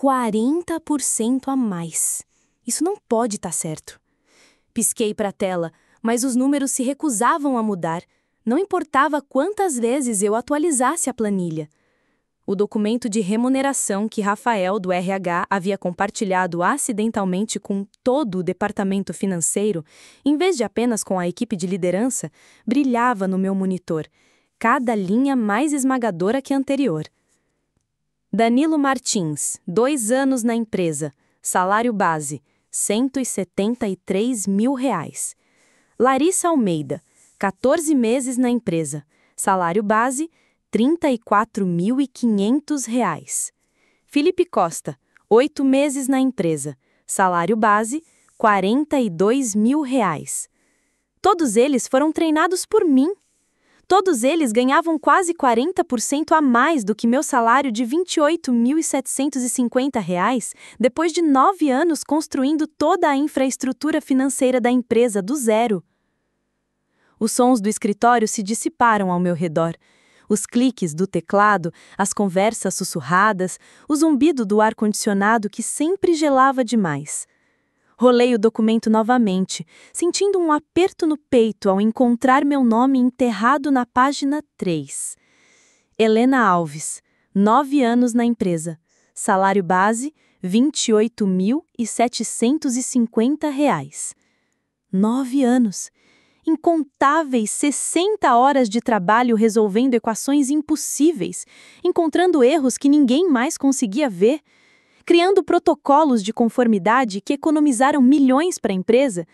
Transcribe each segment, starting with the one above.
40% a mais. Isso não pode estar certo. Pisquei para a tela, mas os números se recusavam a mudar. Não importava quantas vezes eu atualizasse a planilha. O documento de remuneração que Rafael, do RH, havia compartilhado acidentalmente com todo o departamento financeiro, em vez de apenas com a equipe de liderança, brilhava no meu monitor, cada linha mais esmagadora que a anterior. Danilo Martins, 2 anos na empresa, salário base, R$ 173 mil. Larissa Almeida, 14 meses na empresa, salário base, R$ 34.500. Felipe Costa, 8 meses na empresa, salário base, R$ 42 mil. Todos eles foram treinados por mim. Todos eles ganhavam quase 40% a mais do que meu salário de R$ 28.750 depois de 9 anos construindo toda a infraestrutura financeira da empresa do zero. Os sons do escritório se dissiparam ao meu redor. Os cliques do teclado, as conversas sussurradas, o zumbido do ar-condicionado que sempre gelava demais. Rolei o documento novamente, sentindo um aperto no peito ao encontrar meu nome enterrado na página 3. Helena Alves, 9 anos na empresa. Salário base, R$ 28.750. 9 anos. Incontáveis 60 horas de trabalho resolvendo equações impossíveis, encontrando erros que ninguém mais conseguia ver, criando protocolos de conformidade que economizaram milhões para a empresa,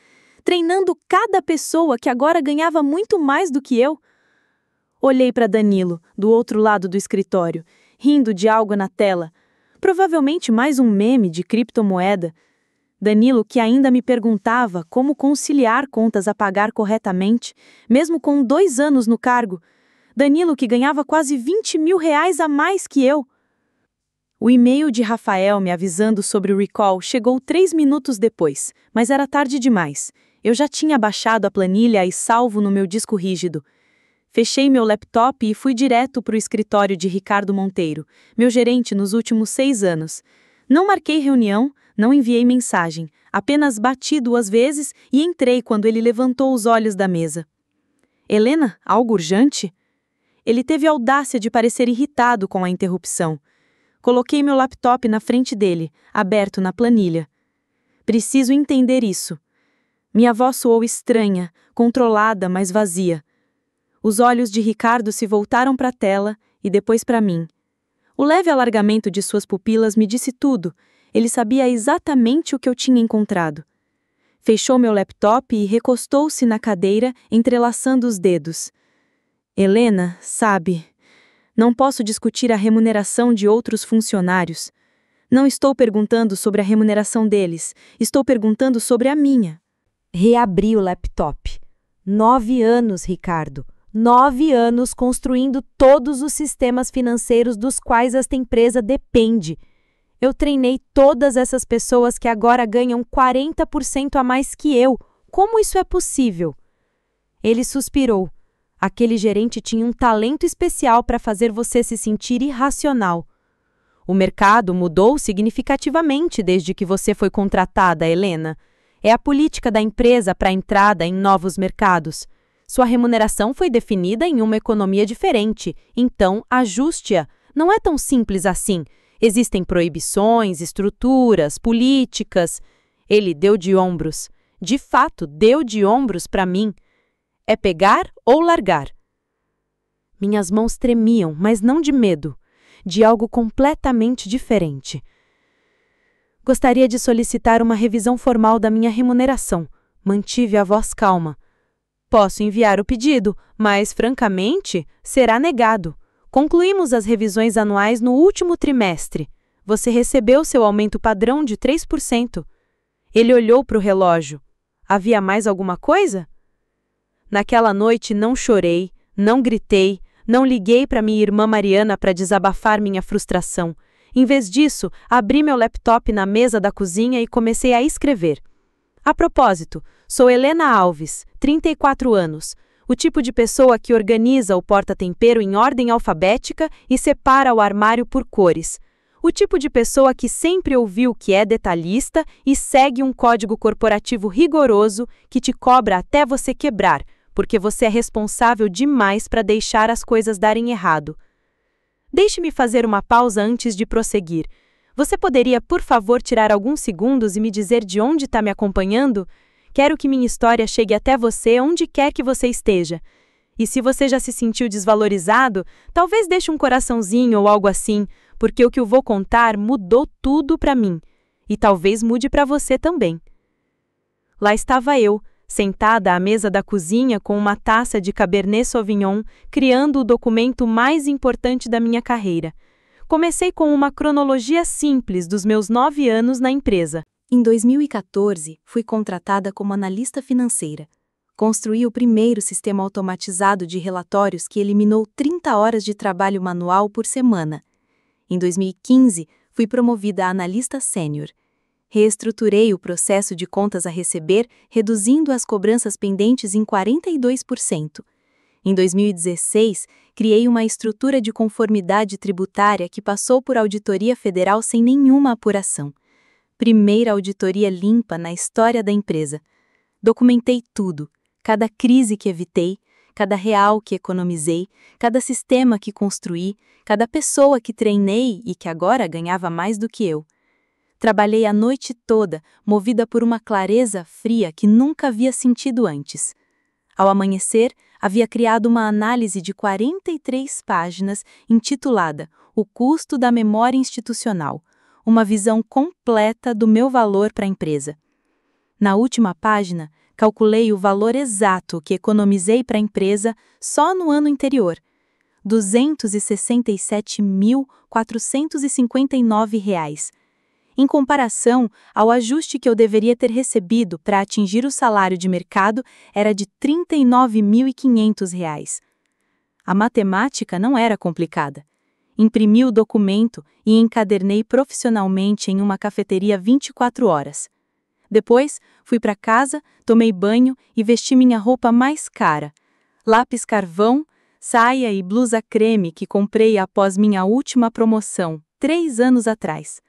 treinando cada pessoa que agora ganhava muito mais do que eu. Olhei para Danilo, do outro lado do escritório, rindo de algo na tela, provavelmente mais um meme de criptomoeda. Danilo, que ainda me perguntava como conciliar contas a pagar corretamente, mesmo com 2 anos no cargo. Danilo, que ganhava quase R$ 20 mil a mais que eu. O e-mail de Rafael me avisando sobre o recall chegou 3 minutos depois, mas era tarde demais. Eu já tinha baixado a planilha e salvo no meu disco rígido. Fechei meu laptop e fui direto para o escritório de Ricardo Monteiro, meu gerente nos últimos 6 anos. Não marquei reunião, não enviei mensagem, apenas bati 2 vezes e entrei quando ele levantou os olhos da mesa. Helena, algo urgente? Ele teve a audácia de parecer irritado com a interrupção. Coloquei meu laptop na frente dele, aberto na planilha. Preciso entender isso. Minha voz soou estranha, controlada, mas vazia. Os olhos de Ricardo se voltaram para a tela e depois para mim. O leve alargamento de suas pupilas me disse tudo. Ele sabia exatamente o que eu tinha encontrado. Fechou meu laptop e recostou-se na cadeira, entrelaçando os dedos. Helena, sabe, não posso discutir a remuneração de outros funcionários. Não estou perguntando sobre a remuneração deles, estou perguntando sobre a minha. Reabri o laptop. 9 anos, Ricardo. 9 anos construindo todos os sistemas financeiros dos quais esta empresa depende. Eu treinei todas essas pessoas que agora ganham 40% a mais que eu. Como isso é possível? Ele suspirou. Aquele gerente tinha um talento especial para fazer você se sentir irracional. O mercado mudou significativamente desde que você foi contratada, Helena. É a política da empresa para a entrada em novos mercados. Sua remuneração foi definida em uma economia diferente, então ajuste-a. Não é tão simples assim. Existem proibições, estruturas, políticas. Ele deu de ombros. De fato, deu de ombros para mim. É pegar ou largar. Minhas mãos tremiam, mas não de medo, de algo completamente diferente. Gostaria de solicitar uma revisão formal da minha remuneração. Mantive a voz calma. Posso enviar o pedido, mas, francamente, será negado. Concluímos as revisões anuais no último trimestre. Você recebeu seu aumento padrão de 3%. Ele olhou para o relógio. Havia mais alguma coisa? Naquela noite não chorei, não gritei, não liguei para minha irmã Mariana para desabafar minha frustração. Em vez disso, abri meu laptop na mesa da cozinha e comecei a escrever. A propósito, sou Helena Alves, 34 anos, o tipo de pessoa que organiza o porta-tempero em ordem alfabética e separa o armário por cores. O tipo de pessoa que sempre ouviu que é detalhista e segue um código corporativo rigoroso que te cobra até você quebrar, porque você é responsável demais para deixar as coisas darem errado. Deixe-me fazer uma pausa antes de prosseguir. Você poderia, por favor, tirar alguns segundos e me dizer de onde está me acompanhando? Quero que minha história chegue até você onde quer que você esteja. E se você já se sentiu desvalorizado, talvez deixe um coraçãozinho ou algo assim, porque o que eu vou contar mudou tudo para mim. E talvez mude para você também. Lá estava eu, sentada à mesa da cozinha com uma taça de Cabernet Sauvignon, criando o documento mais importante da minha carreira. Comecei com uma cronologia simples dos meus 9 anos na empresa. Em 2014, fui contratada como analista financeira. Construí o primeiro sistema automatizado de relatórios que eliminou 30 horas de trabalho manual por semana. Em 2015, fui promovida a analista sênior. Reestruturei o processo de contas a receber, reduzindo as cobranças pendentes em 42%. Em 2016, criei uma estrutura de conformidade tributária que passou por auditoria federal sem nenhuma apuração. Primeira auditoria limpa na história da empresa. Documentei tudo, cada crise que evitei, cada real que economizei, cada sistema que construí, cada pessoa que treinei e que agora ganhava mais do que eu. Trabalhei a noite toda, movida por uma clareza fria que nunca havia sentido antes. Ao amanhecer, havia criado uma análise de 43 páginas intitulada O Custo da Memória Institucional, uma visão completa do meu valor para a empresa. Na última página, calculei o valor exato que economizei para a empresa só no ano anterior, R$ 267.459. Em comparação ao ajuste que eu deveria ter recebido para atingir o salário de mercado, era de R$ 39.500. A matemática não era complicada. Imprimi o documento e encadernei profissionalmente em uma cafeteria 24 horas. Depois, fui para casa, tomei banho e vesti minha roupa mais cara. Lápis carvão, saia e blusa creme que comprei após minha última promoção, 3 anos atrás.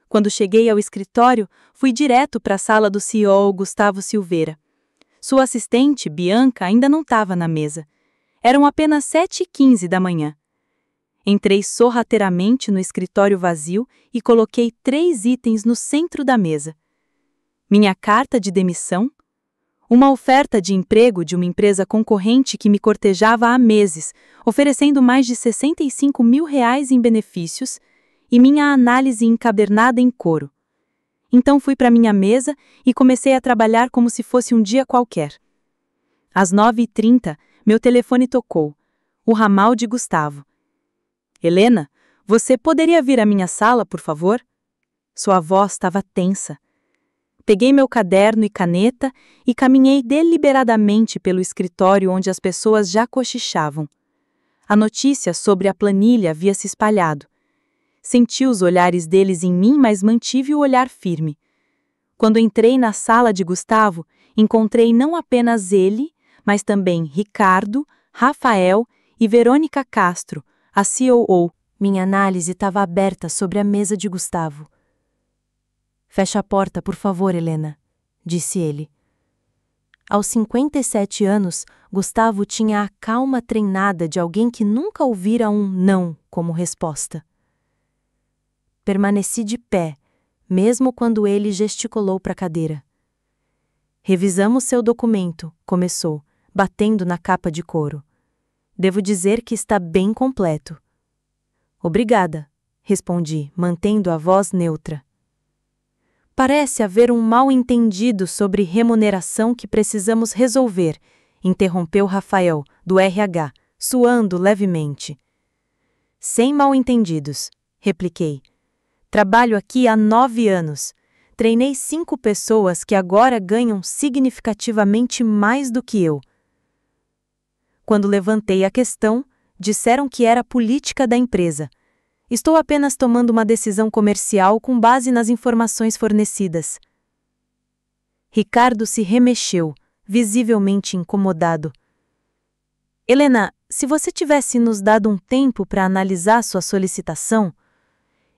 Quando cheguei ao escritório, fui direto para a sala do CEO Gustavo Silveira. Sua assistente, Bianca, ainda não estava na mesa. Eram apenas 7h15 da manhã. Entrei sorrateiramente no escritório vazio e coloquei 3 itens no centro da mesa. Minha carta de demissão, uma oferta de emprego de uma empresa concorrente que me cortejava há meses, oferecendo mais de R$ 65.000 em benefícios, e minha análise encadernada em couro. Então fui para minha mesa e comecei a trabalhar como se fosse um dia qualquer. Às 9h30, meu telefone tocou. O ramal de Gustavo. Helena, você poderia vir à minha sala, por favor? Sua voz estava tensa. Peguei meu caderno e caneta e caminhei deliberadamente pelo escritório onde as pessoas já cochichavam. A notícia sobre a planilha havia se espalhado. Senti os olhares deles em mim, mas mantive o olhar firme. Quando entrei na sala de Gustavo, encontrei não apenas ele, mas também Ricardo, Rafael e Verônica Castro, a COO. Minha análise estava aberta sobre a mesa de Gustavo. Fecha a porta, por favor, Helena, disse ele. Aos 57 anos, Gustavo tinha a calma treinada de alguém que nunca ouvira um não como resposta. Permaneci de pé, mesmo quando ele gesticulou para a cadeira. Revisamos seu documento, começou, batendo na capa de couro. Devo dizer que está bem completo. Obrigada, respondi, mantendo a voz neutra. Parece haver um mal-entendido sobre remuneração que precisamos resolver, interrompeu Rafael, do RH, suando levemente. Sem mal-entendidos, repliquei. Trabalho aqui há 9 anos. Treinei 5 pessoas que agora ganham significativamente mais do que eu. Quando levantei a questão, disseram que era política da empresa. Estou apenas tomando uma decisão comercial com base nas informações fornecidas. Ricardo se remexeu, visivelmente incomodado. Helena, se você tivesse nos dado um tempo para analisar sua solicitação,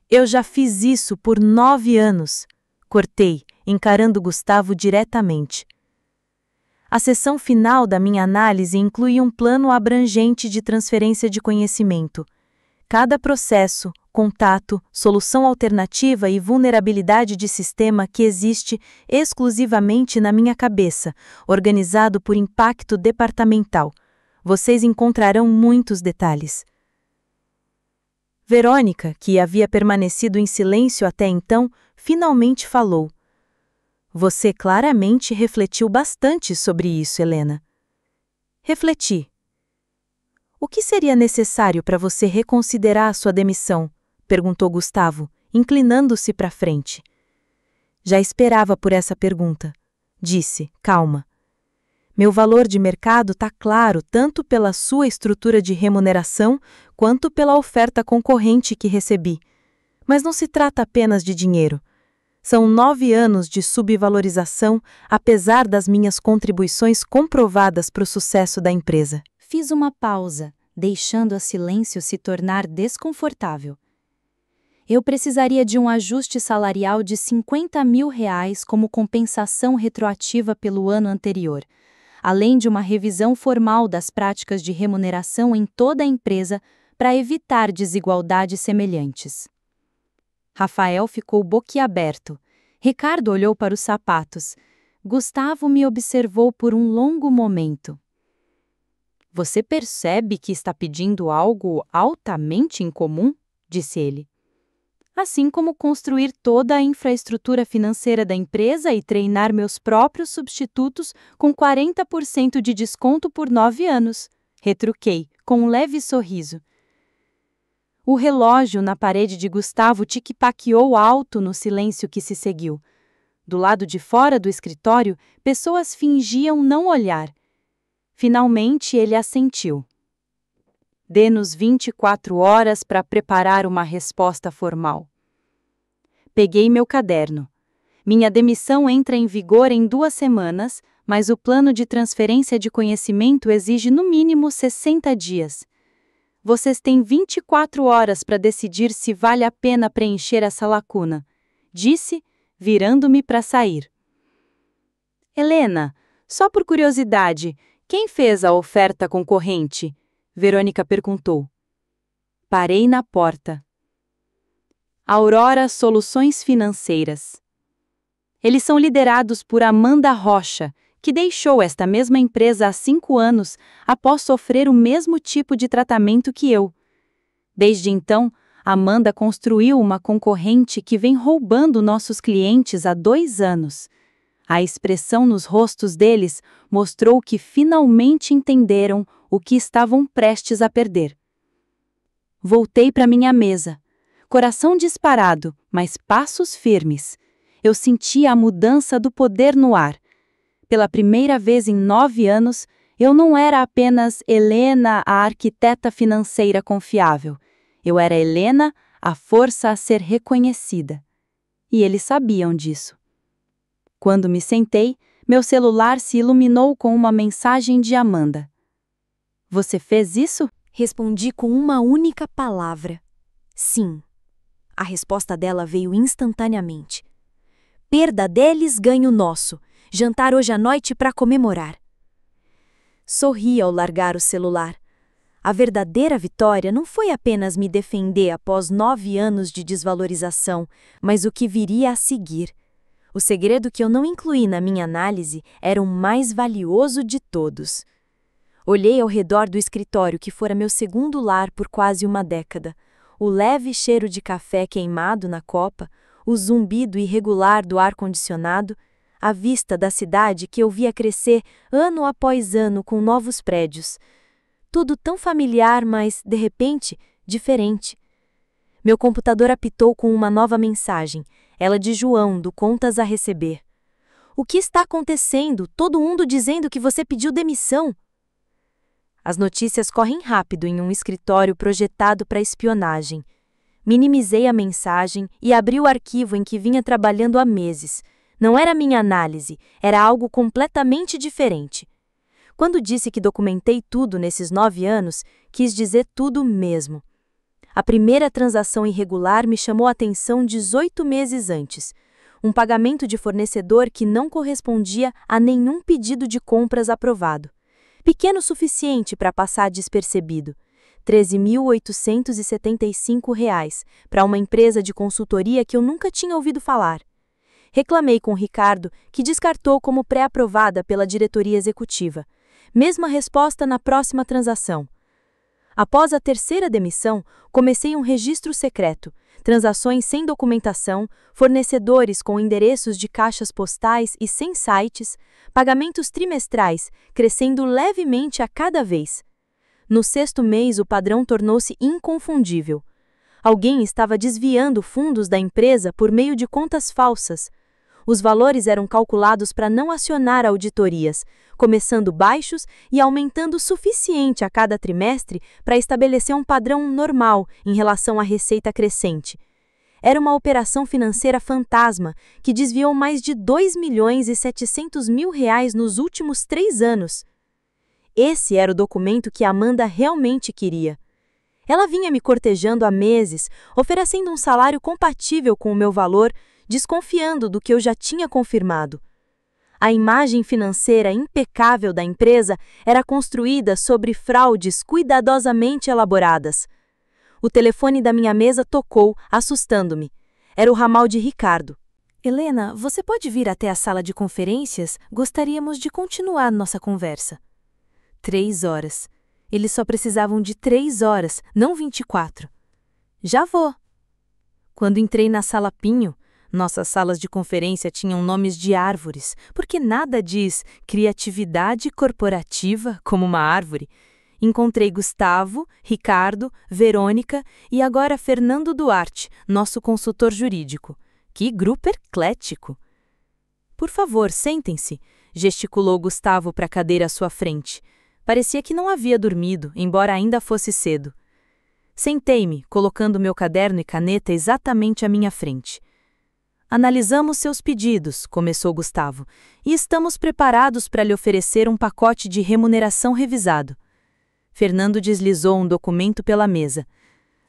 Eu já fiz isso por 9 anos, cortei, encarando Gustavo diretamente. A seção final da minha análise inclui um plano abrangente de transferência de conhecimento. Cada processo, contato, solução alternativa e vulnerabilidade de sistema que existe exclusivamente na minha cabeça, organizado por impacto departamental. Vocês encontrarão muitos detalhes. Verônica, que havia permanecido em silêncio até então, finalmente falou. Você claramente refletiu bastante sobre isso, Helena. Refleti. O que seria necessário para você reconsiderar a sua demissão? Perguntou Gustavo, inclinando-se para frente. Já esperava por essa pergunta. Disse, calma. Meu valor de mercado está claro tanto pela sua estrutura de remuneração quanto pela oferta concorrente que recebi. Mas não se trata apenas de dinheiro. São 9 anos de subvalorização, apesar das minhas contribuições comprovadas para o sucesso da empresa. Fiz uma pausa, deixando o silêncio se tornar desconfortável. Eu precisaria de um ajuste salarial de R$50 mil como compensação retroativa pelo ano anterior, além de uma revisão formal das práticas de remuneração em toda a empresa para evitar desigualdades semelhantes. Rafael ficou boquiaberto. Ricardo olhou para os sapatos. Gustavo me observou por um longo momento. Você percebe que está pedindo algo altamente incomum? Disse ele. Assim como construir toda a infraestrutura financeira da empresa e treinar meus próprios substitutos com 40% de desconto por 9 anos. Retruquei, com um leve sorriso. O relógio na parede de Gustavo tic-paqueou alto no silêncio que se seguiu. Do lado de fora do escritório, pessoas fingiam não olhar. Finalmente ele assentiu. Dê-nos 24 horas para preparar uma resposta formal. Peguei meu caderno. Minha demissão entra em vigor em 2 semanas, mas o plano de transferência de conhecimento exige no mínimo 60 dias. Vocês têm 24 horas para decidir se vale a pena preencher essa lacuna, disse, virando-me para sair. Helena, só por curiosidade, quem fez a oferta concorrente? Verônica perguntou. Parei na porta. Aurora Soluções Financeiras. Eles são liderados por Amanda Rocha, que deixou esta mesma empresa há 5 anos após sofrer o mesmo tipo de tratamento que eu. Desde então, Amanda construiu uma concorrente que vem roubando nossos clientes há 2 anos. A expressão nos rostos deles mostrou que finalmente entenderam o que estavam prestes a perder. Voltei para minha mesa. Coração disparado, mas passos firmes. Eu sentia a mudança do poder no ar. Pela primeira vez em 9 anos, eu não era apenas Helena, a arquiteta financeira confiável. Eu era Helena, a força a ser reconhecida. E eles sabiam disso. Quando me sentei, meu celular se iluminou com uma mensagem de Amanda. Você fez isso? Respondi com uma única palavra. Sim. A resposta dela veio instantaneamente. Perda deles, ganho nosso. Jantar hoje à noite para comemorar. Sorri ao largar o celular. A verdadeira vitória não foi apenas me defender após 9 anos de desvalorização, mas o que viria a seguir. O segredo que eu não incluí na minha análise era o mais valioso de todos. Olhei ao redor do escritório que fora meu segundo lar por quase uma década. O leve cheiro de café queimado na copa, o zumbido irregular do ar-condicionado, a vista da cidade que eu via crescer ano após ano com novos prédios. Tudo tão familiar, mas, de repente, diferente. Meu computador apitou com uma nova mensagem, ela de João, do Contas a Receber. O que está acontecendo? Todo mundo dizendo que você pediu demissão. As notícias correm rápido em um escritório projetado para espionagem. Minimizei a mensagem e abri o arquivo em que vinha trabalhando há meses. Não era minha análise, era algo completamente diferente. Quando disse que documentei tudo nesses 9 anos, quis dizer tudo mesmo. A primeira transação irregular me chamou a atenção 18 meses antes. Um pagamento de fornecedor que não correspondia a nenhum pedido de compras aprovado. Pequeno o suficiente para passar despercebido. R$ 13.875 para uma empresa de consultoria que eu nunca tinha ouvido falar. Reclamei com o Ricardo, que descartou como pré-aprovada pela diretoria executiva. Mesma resposta na próxima transação. Após a terceira demissão, comecei um registro secreto, transações sem documentação, fornecedores com endereços de caixas postais e sem sites, pagamentos trimestrais, crescendo levemente a cada vez. No sexto mês, o padrão tornou-se inconfundível. Alguém estava desviando fundos da empresa por meio de contas falsas. Os valores eram calculados para não acionar auditorias, começando baixos e aumentando o suficiente a cada trimestre para estabelecer um padrão normal em relação à receita crescente. Era uma operação financeira fantasma que desviou mais de R$ 2.700.000 nos últimos 3 anos. Esse era o documento que Amanda realmente queria. Ela vinha me cortejando há meses, oferecendo um salário compatível com o meu valor, desconfiando do que eu já tinha confirmado. A imagem financeira impecável da empresa era construída sobre fraudes cuidadosamente elaboradas. O telefone da minha mesa tocou, assustando-me. Era o ramal de Ricardo. Helena, você pode vir até a sala de conferências? Gostaríamos de continuar nossa conversa. 3 horas. Eles só precisavam de 3 horas, não 24. Já vou. Quando entrei na sala Pinho, nossas salas de conferência tinham nomes de árvores, porque nada diz criatividade corporativa como uma árvore. Encontrei Gustavo, Ricardo, Verônica e agora Fernando Duarte, nosso consultor jurídico. Que grupo eclético! Por favor, sentem-se, gesticulou Gustavo para a cadeira à sua frente. Parecia que não havia dormido, embora ainda fosse cedo. Sentei-me, colocando meu caderno e caneta exatamente à minha frente. Analisamos seus pedidos, começou Gustavo, e estamos preparados para lhe oferecer um pacote de remuneração revisado. Fernando deslizou um documento pela mesa.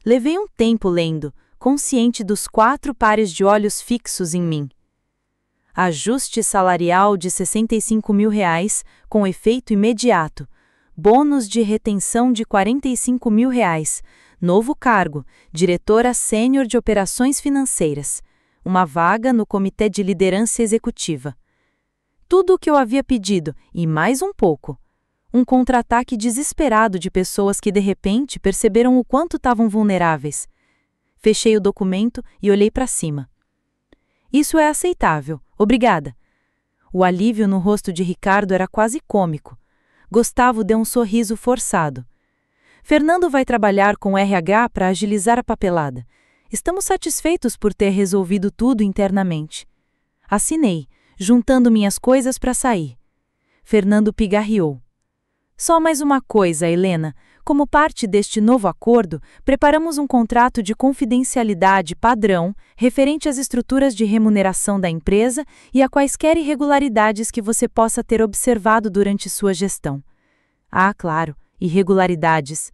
Levei um tempo lendo, consciente dos 4 pares de olhos fixos em mim. Ajuste salarial de R$ 65.000, com efeito imediato. Bônus de retenção de R$ 45.000. Novo cargo, diretora sênior de operações financeiras. Uma vaga no Comitê de Liderança Executiva. Tudo o que eu havia pedido, e mais um pouco. Um contra-ataque desesperado de pessoas que de repente perceberam o quanto estavam vulneráveis. Fechei o documento e olhei para cima. Isso é aceitável, obrigada. O alívio no rosto de Ricardo era quase cômico. Gustavo deu um sorriso forçado. Fernando vai trabalhar com RH para agilizar a papelada. Estamos satisfeitos por ter resolvido tudo internamente. Assinei, juntando minhas coisas para sair. Fernando pigarreou. Só mais uma coisa, Helena. Como parte deste novo acordo, preparamos um contrato de confidencialidade padrão referente às estruturas de remuneração da empresa e a quaisquer irregularidades que você possa ter observado durante sua gestão. Ah, claro, irregularidades.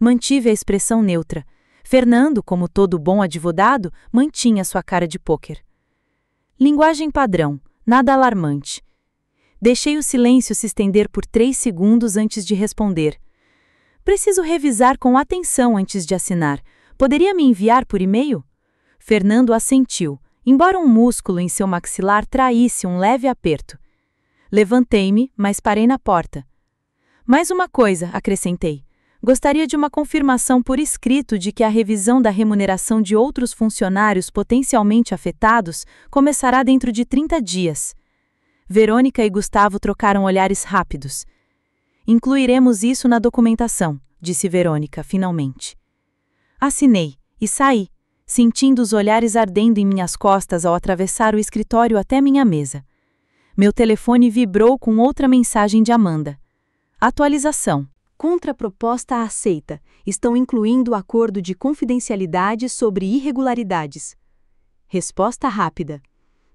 Mantive a expressão neutra. Fernando, como todo bom advogado, mantinha sua cara de pôquer. Linguagem padrão, nada alarmante. Deixei o silêncio se estender por 3 segundos antes de responder. Preciso revisar com atenção antes de assinar. Poderia me enviar por e-mail? Fernando assentiu, embora um músculo em seu maxilar traísse um leve aperto. Levantei-me, mas parei na porta. Mais uma coisa, acrescentei. Gostaria de uma confirmação por escrito de que a revisão da remuneração de outros funcionários potencialmente afetados começará dentro de 30 dias. Verônica e Gustavo trocaram olhares rápidos. Incluiremos isso na documentação, disse Verônica, finalmente. Assinei e saí, sentindo os olhares ardendo em minhas costas ao atravessar o escritório até minha mesa. Meu telefone vibrou com outra mensagem de Amanda. Atualização. Contraproposta aceita. Estão incluindo acordo de confidencialidade sobre irregularidades. Resposta rápida.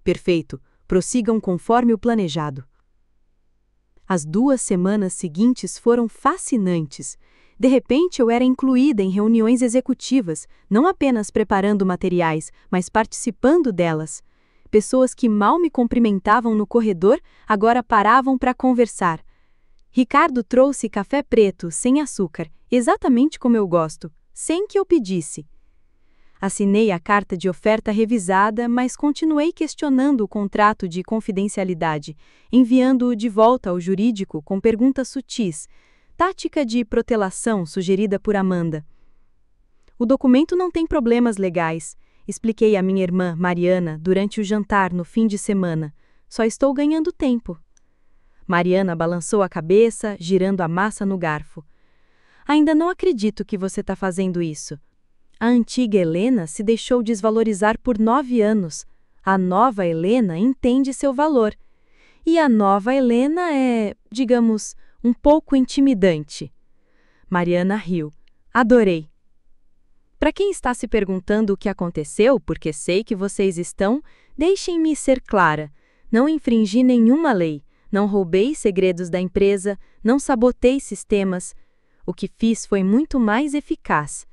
Perfeito. Prossigam conforme o planejado. As 2 semanas seguintes foram fascinantes. De repente, eu era incluída em reuniões executivas, não apenas preparando materiais, mas participando delas. Pessoas que mal me cumprimentavam no corredor agora paravam para conversar. Ricardo trouxe café preto, sem açúcar, exatamente como eu gosto, sem que eu pedisse. Assinei a carta de oferta revisada, mas continuei questionando o contrato de confidencialidade, enviando-o de volta ao jurídico com perguntas sutis, tática de protelação sugerida por Amanda. O documento não tem problemas legais, expliquei à minha irmã, Mariana, durante o jantar no fim de semana. Só estou ganhando tempo. Mariana balançou a cabeça, girando a massa no garfo. Ainda não acredito que você está fazendo isso. A antiga Helena se deixou desvalorizar por 9 anos. A nova Helena entende seu valor. E a nova Helena é, digamos, um pouco intimidante. Mariana riu. Adorei. Para quem está se perguntando o que aconteceu, porque sei que vocês estão, deixem-me ser clara. Não infringi nenhuma lei, não roubei segredos da empresa, não sabotei sistemas. O que fiz foi muito mais eficaz.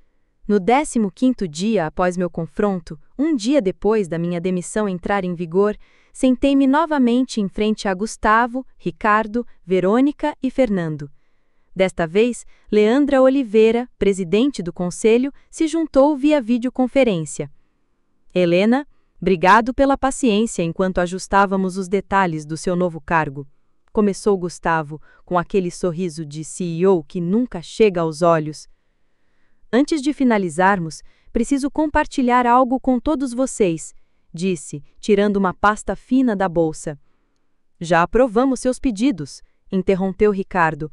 No 15º dia após meu confronto, um dia depois da minha demissão entrar em vigor, sentei-me novamente em frente a Gustavo, Ricardo, Verônica e Fernando. Desta vez, Leandra Oliveira, presidente do conselho, se juntou via videoconferência. Helena, obrigado pela paciência enquanto ajustávamos os detalhes do seu novo cargo. Começou Gustavo, com aquele sorriso de CEO que nunca chega aos olhos. Antes de finalizarmos, preciso compartilhar algo com todos vocês, disse, tirando uma pasta fina da bolsa. Já aprovamos seus pedidos, interrompeu Ricardo.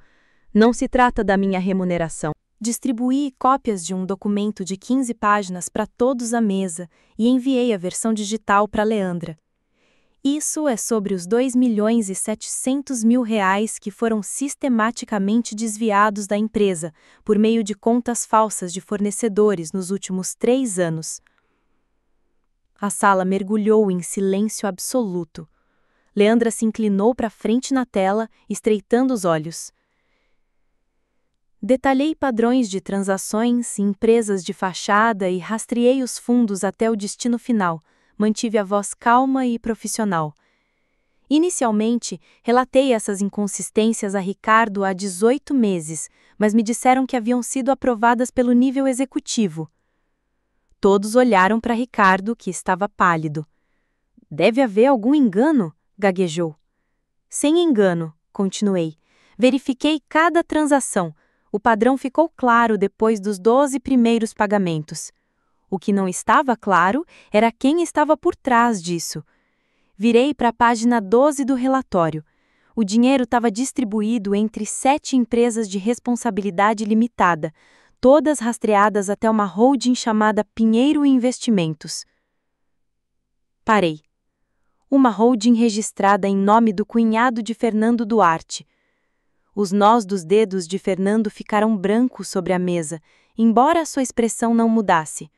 Não se trata da minha remuneração. Distribuí cópias de um documento de 15 páginas para todos à mesa e enviei a versão digital para Leandra. Isso é sobre os R$2.700.000 que foram sistematicamente desviados da empresa por meio de contas falsas de fornecedores nos últimos 3 anos. A sala mergulhou em silêncio absoluto. Leandra se inclinou para frente na tela, estreitando os olhos. Detalhei padrões de transações, empresas de fachada e rastreei os fundos até o destino final. Mantive a voz calma e profissional. Inicialmente, relatei essas inconsistências a Ricardo há 18 meses, mas me disseram que haviam sido aprovadas pelo nível executivo. Todos olharam para Ricardo, que estava pálido. Deve haver algum engano, gaguejou. Sem engano, continuei. Verifiquei cada transação. O padrão ficou claro depois dos 12 primeiros pagamentos. O que não estava claro era quem estava por trás disso. Virei para a página 12 do relatório. O dinheiro estava distribuído entre 7 empresas de responsabilidade limitada, todas rastreadas até uma holding chamada Pinheiro Investimentos. Parei. Uma holding registrada em nome do cunhado de Fernando Duarte. Os nós dos dedos de Fernando ficaram brancos sobre a mesa, embora sua expressão não mudasse.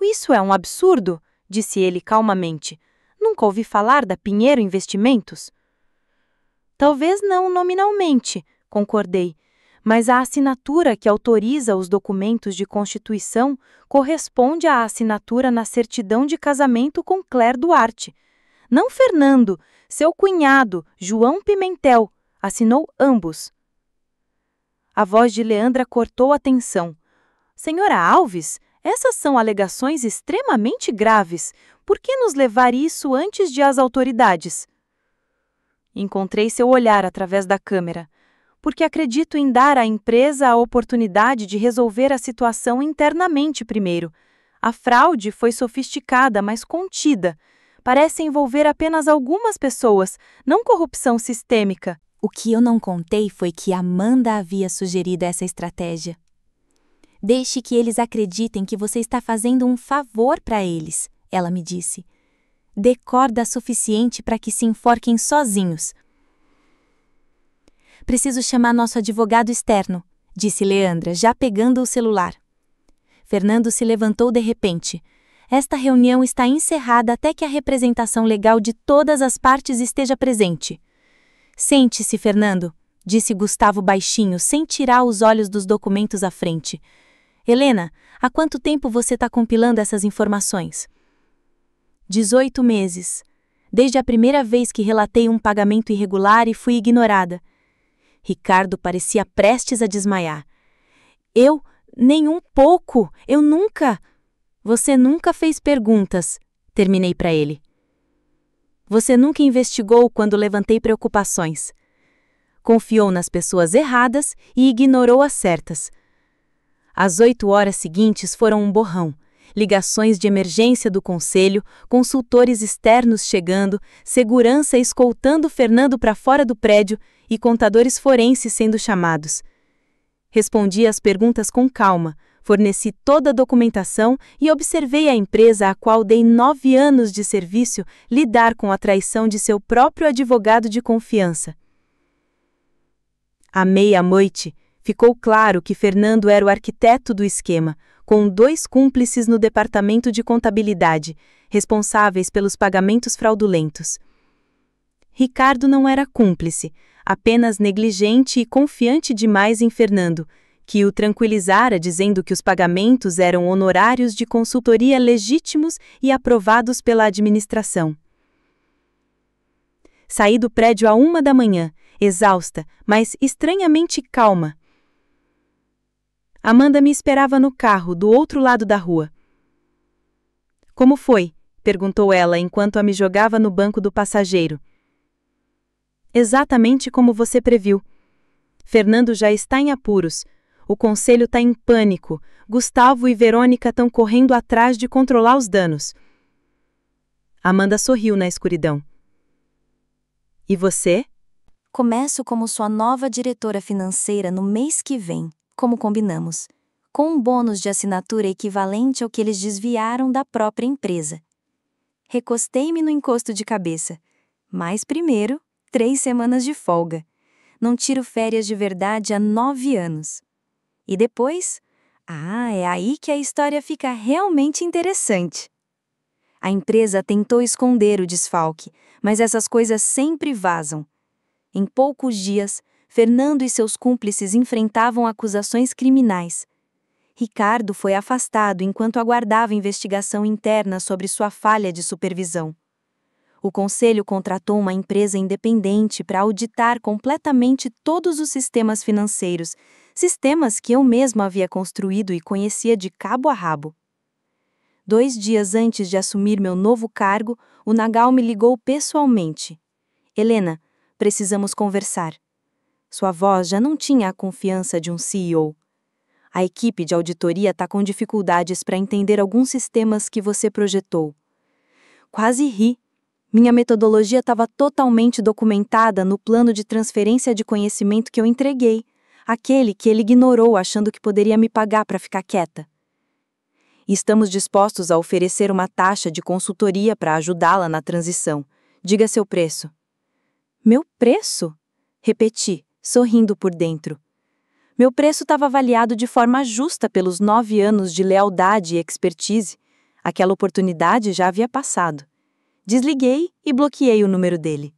Isso é um absurdo, disse ele calmamente. Nunca ouvi falar da Pinheiro Investimentos. Talvez não nominalmente, concordei, mas a assinatura que autoriza os documentos de constituição corresponde à assinatura na certidão de casamento com Claire Duarte. Não Fernando, seu cunhado, João Pimentel, assinou ambos. A voz de Leandra cortou a tensão. Senhora Alves, essas são alegações extremamente graves. Por que nos levar isso antes de as autoridades? Encontrei seu olhar através da câmera. Porque acredito em dar à empresa a oportunidade de resolver a situação internamente primeiro. A fraude foi sofisticada, mas contida. Parece envolver apenas algumas pessoas, não corrupção sistêmica. O que eu não contei foi que Amanda havia sugerido essa estratégia. Deixe que eles acreditem que você está fazendo um favor para eles, ela me disse. Dê corda suficiente para que se enforquem sozinhos. Preciso chamar nosso advogado externo, disse Leandra, já pegando o celular. Fernando se levantou de repente. Esta reunião está encerrada até que a representação legal de todas as partes esteja presente. Sente-se, Fernando, disse Gustavo baixinho, sem tirar os olhos dos documentos à frente. Helena, há quanto tempo você está compilando essas informações? 18 meses. Desde a primeira vez que relatei um pagamento irregular e fui ignorada. Ricardo parecia prestes a desmaiar. Nem um pouco, eu nunca... Você nunca fez perguntas, terminei para ele. Você nunca investigou quando levantei preocupações. Confiou nas pessoas erradas e ignorou as certas. As 8 horas seguintes foram um borrão. Ligações de emergência do conselho, consultores externos chegando, segurança escoltando Fernando para fora do prédio e contadores forenses sendo chamados. Respondi às perguntas com calma, forneci toda a documentação e observei a empresa a qual dei 9 anos de serviço lidar com a traição de seu próprio advogado de confiança. À meia-noite, ficou claro que Fernando era o arquiteto do esquema, com 2 cúmplices no departamento de contabilidade, responsáveis pelos pagamentos fraudulentos. Ricardo não era cúmplice, apenas negligente e confiante demais em Fernando, que o tranquilizara dizendo que os pagamentos eram honorários de consultoria legítimos e aprovados pela administração. Saí do prédio à 1 da manhã, exausta, mas estranhamente calma. Amanda me esperava no carro, do outro lado da rua. Como foi? Perguntou ela enquanto a me jogava no banco do passageiro. Exatamente como você previu. Fernando já está em apuros. O conselho está em pânico. Gustavo e Verônica estão correndo atrás de controlar os danos. Amanda sorriu na escuridão. E você? Começo como sua nova diretora financeira no mês que vem, como combinamos, com um bônus de assinatura equivalente ao que eles desviaram da própria empresa. Recostei-me no encosto de cabeça. Mas primeiro, 3 semanas de folga. Não tiro férias de verdade há 9 anos. E depois? É aí que a história fica realmente interessante. A empresa tentou esconder o desfalque, mas essas coisas sempre vazam. Em poucos dias, Fernando e seus cúmplices enfrentavam acusações criminais. Ricardo foi afastado enquanto aguardava investigação interna sobre sua falha de supervisão. O conselho contratou uma empresa independente para auditar completamente todos os sistemas financeiros, sistemas que eu mesma havia construído e conhecia de cabo a rabo. 2 dias antes de assumir meu novo cargo, o Nagal me ligou pessoalmente. Helena, precisamos conversar. Sua voz já não tinha a confiança de um CEO. A equipe de auditoria está com dificuldades para entender alguns sistemas que você projetou. Quase ri. Minha metodologia estava totalmente documentada no plano de transferência de conhecimento que eu entreguei, aquele que ele ignorou achando que poderia me pagar para ficar quieta. Estamos dispostos a oferecer uma taxa de consultoria para ajudá-la na transição. Diga seu preço. Meu preço? Repeti, sorrindo por dentro. Meu preço estava avaliado de forma justa pelos 9 anos de lealdade e expertise. Aquela oportunidade já havia passado. Desliguei e bloqueei o número dele.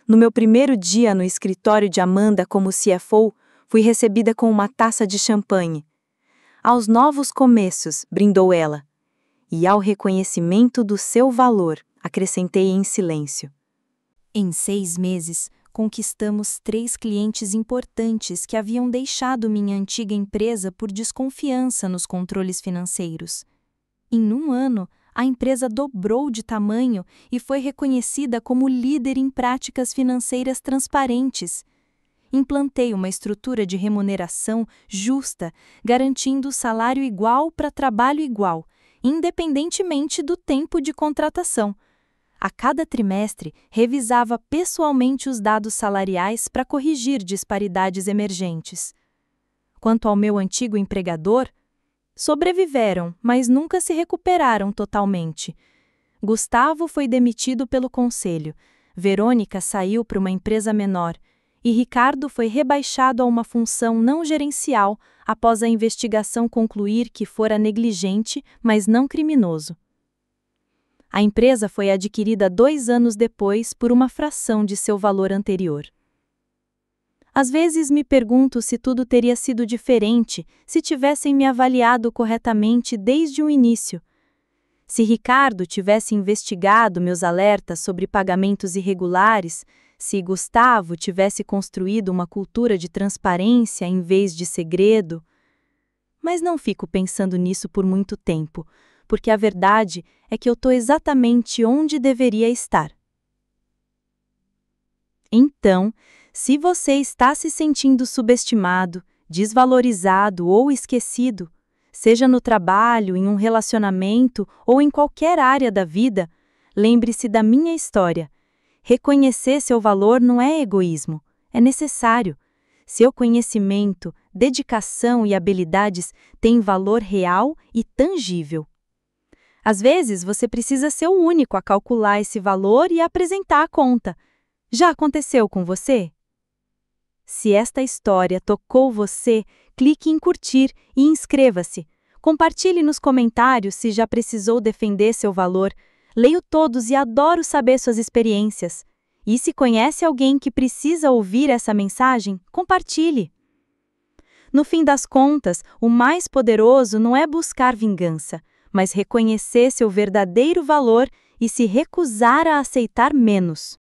No meu primeiro dia no escritório de Amanda como CFO, fui recebida com uma taça de champanhe. Aos novos começos, brindou ela. E ao reconhecimento do seu valor, acrescentei em silêncio. Em 6 meses, conquistamos 3 clientes importantes que haviam deixado minha antiga empresa por desconfiança nos controles financeiros. Em 1 ano, a empresa dobrou de tamanho e foi reconhecida como líder em práticas financeiras transparentes. Implantei uma estrutura de remuneração justa, garantindo salário igual para trabalho igual, independentemente do tempo de contratação. A cada trimestre, revisava pessoalmente os dados salariais para corrigir disparidades emergentes. Quanto ao meu antigo empregador, sobreviveram, mas nunca se recuperaram totalmente. Gustavo foi demitido pelo conselho, Verônica saiu para uma empresa menor e Ricardo foi rebaixado a uma função não gerencial após a investigação concluir que fora negligente, mas não criminoso. A empresa foi adquirida 2 anos depois por uma fração de seu valor anterior. Às vezes me pergunto se tudo teria sido diferente se tivessem me avaliado corretamente desde o início. Se Ricardo tivesse investigado meus alertas sobre pagamentos irregulares, se Gustavo tivesse construído uma cultura de transparência em vez de segredo. Mas não fico pensando nisso por muito tempo, porque a verdade é que eu estou exatamente onde deveria estar. Então, se você está se sentindo subestimado, desvalorizado ou esquecido, seja no trabalho, em um relacionamento ou em qualquer área da vida, lembre-se da minha história. Reconhecer seu valor não é egoísmo, é necessário. Seu conhecimento, dedicação e habilidades têm valor real e tangível. Às vezes, você precisa ser o único a calcular esse valor e apresentar a conta. Já aconteceu com você? Se esta história tocou você, clique em curtir e inscreva-se. Compartilhe nos comentários se já precisou defender seu valor. Leio todos e adoro saber suas experiências. E se conhece alguém que precisa ouvir essa mensagem, compartilhe. No fim das contas, o mais poderoso não é buscar vingança, mas reconhecer seu verdadeiro valor e se recusar a aceitar menos.